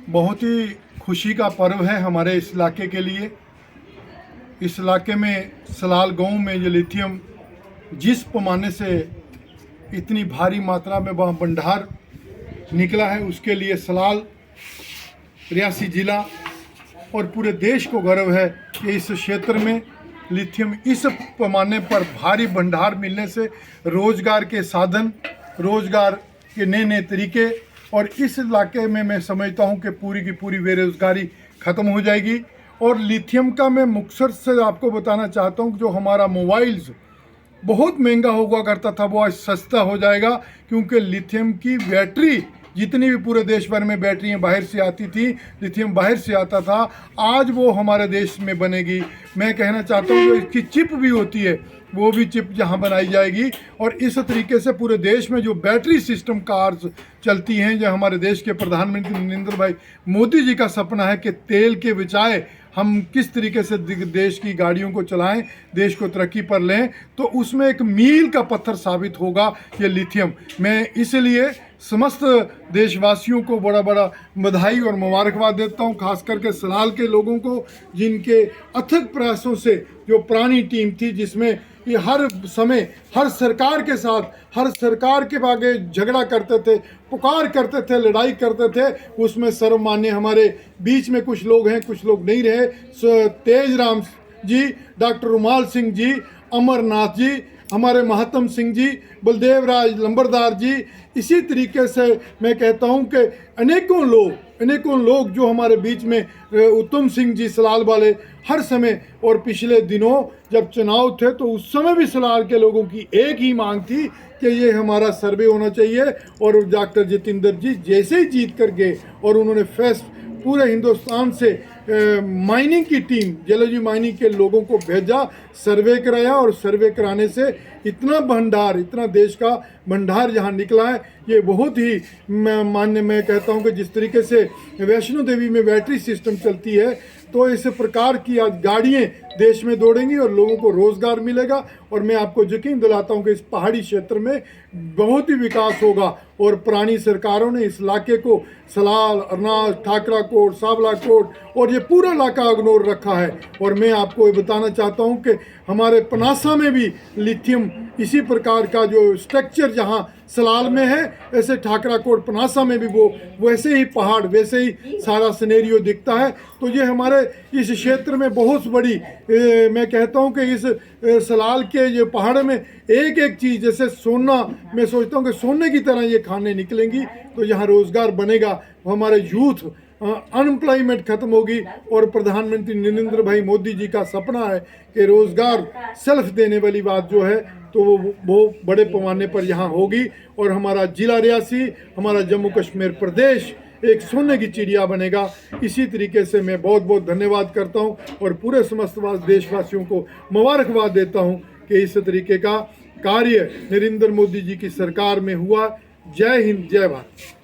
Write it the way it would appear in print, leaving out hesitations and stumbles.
बहुत ही खुशी का पर्व है हमारे इस इलाके के लिए। इस इलाके में सलाल गांव में ये लिथियम जिस पैमाने से इतनी भारी मात्रा में वह भंडार निकला है, उसके लिए सलाल, रियासी ज़िला और पूरे देश को गर्व है कि इस क्षेत्र में लिथियम इस पैमाने पर भारी भंडार मिलने से रोज़गार के साधन, रोज़गार के नए नए तरीके, और इस इलाके में मैं समझता हूं कि पूरी की पूरी बेरोज़गारी ख़त्म हो जाएगी। और लिथियम का मैं मुख्तसर से आपको बताना चाहता हूं कि जो हमारा मोबाइल्स बहुत महंगा हुआ करता था वो आज सस्ता हो जाएगा, क्योंकि लिथियम की बैटरी, जितनी भी पूरे देश भर में बैटरियां बाहर से आती थी, लिथियम बाहर से आता था, आज वो हमारे देश में बनेगी। मैं कहना चाहता हूँ कि इसकी चिप भी होती है, वो भी चिप यहाँ बनाई जाएगी। और इस तरीके से पूरे देश में जो बैटरी सिस्टम कार्स चलती हैं, जो हमारे देश के प्रधानमंत्री नरेंद्र भाई मोदी जी का सपना है कि तेल के बजाय हम किस तरीके से देश की गाड़ियों को चलाएं, देश को तरक्की पर लें, तो उसमें एक मील का पत्थर साबित होगा ये लिथियम। मैं इसलिए समस्त देशवासियों को बड़ा बड़ा बधाई और मुबारकबाद देता हूं, खास करके सलाल के लोगों को, जिनके अथक प्रयासों से जो पुरानी टीम थी, जिसमें ये हर समय हर सरकार के साथ, हर सरकार के आगे झगड़ा करते थे, पुकार करते थे, लड़ाई करते थे, उसमें सर्वमान्य हमारे बीच में कुछ लोग हैं, कुछ लोग नहीं रहे। तेज राम जी, डॉक्टर रुमाल सिंह जी, अमरनाथ जी, हमारे महात्म सिंह जी, बलदेव राज लंबरदार जी, इसी तरीके से मैं कहता हूं कि अनेकों लोग जो हमारे बीच में, उत्तम सिंह जी सलाल वाले, हर समय, और पिछले दिनों जब चुनाव थे तो उस समय भी सलाल के लोगों की एक ही मांग थी कि ये हमारा सर्वे होना चाहिए। और डॉक्टर जितेंद्र जी जैसे ही जीत कर गए और उन्होंने पूरे हिंदुस्तान से माइनिंग की टीम, जियोलॉजी माइनिंग के लोगों को भेजा, सर्वे कराया, और सर्वे कराने से इतना भंडार, इतना देश का भंडार यहाँ निकला है। ये बहुत ही मैं कहता हूँ कि जिस तरीके से वैष्णो देवी में बैटरी सिस्टम चलती है, तो इस प्रकार की आज गाड़ियाँ देश में दौड़ेंगी और लोगों को रोज़गार मिलेगा। और मैं आपको यकीन दिलाता हूँ कि इस पहाड़ी क्षेत्र में बहुत ही विकास होगा। और पुरानी सरकारों ने इस इलाके को सलाल, अरनाज, ठाकरा कोट, सावला कोट और ये पूरा इलाका इग्नोर रखा है। और मैं आपको ये बताना चाहता हूँ कि हमारे पनासा में भी लिथियम इसी प्रकार का जो स्ट्रक्चर जहाँ सलाल में है, ऐसे ठाकरा कोट पनासा में भी वो वैसे ही पहाड़, वैसे ही सारा सिनेरियो दिखता है। तो ये हमारे इस क्षेत्र में बहुत बड़ी, मैं कहता हूँ कि इस सलाल के ये पहाड़ में एक एक चीज़, जैसे सोना, मैं सोचता हूँ कि सोने की तरह ये खाने निकलेंगी, तो यहाँ रोज़गार बनेगा, हमारे यूथ अनएम्प्लॉयमेंट खत्म होगी। और प्रधानमंत्री नरेंद्र भाई मोदी जी का सपना है कि रोज़गार सेल्फ देने वाली बात जो है, तो वो बड़े पैमाने पर यहाँ होगी। और हमारा जिला रियासी, हमारा जम्मू कश्मीर प्रदेश एक सोने की चिड़िया बनेगा। इसी तरीके से मैं बहुत बहुत धन्यवाद करता हूँ और पूरे समस्त देशवासियों को मुबारकबाद देता हूँ कि इस तरीके का कार्य नरेंद्र मोदी जी की सरकार में हुआ। जय हिंद, जय भारत।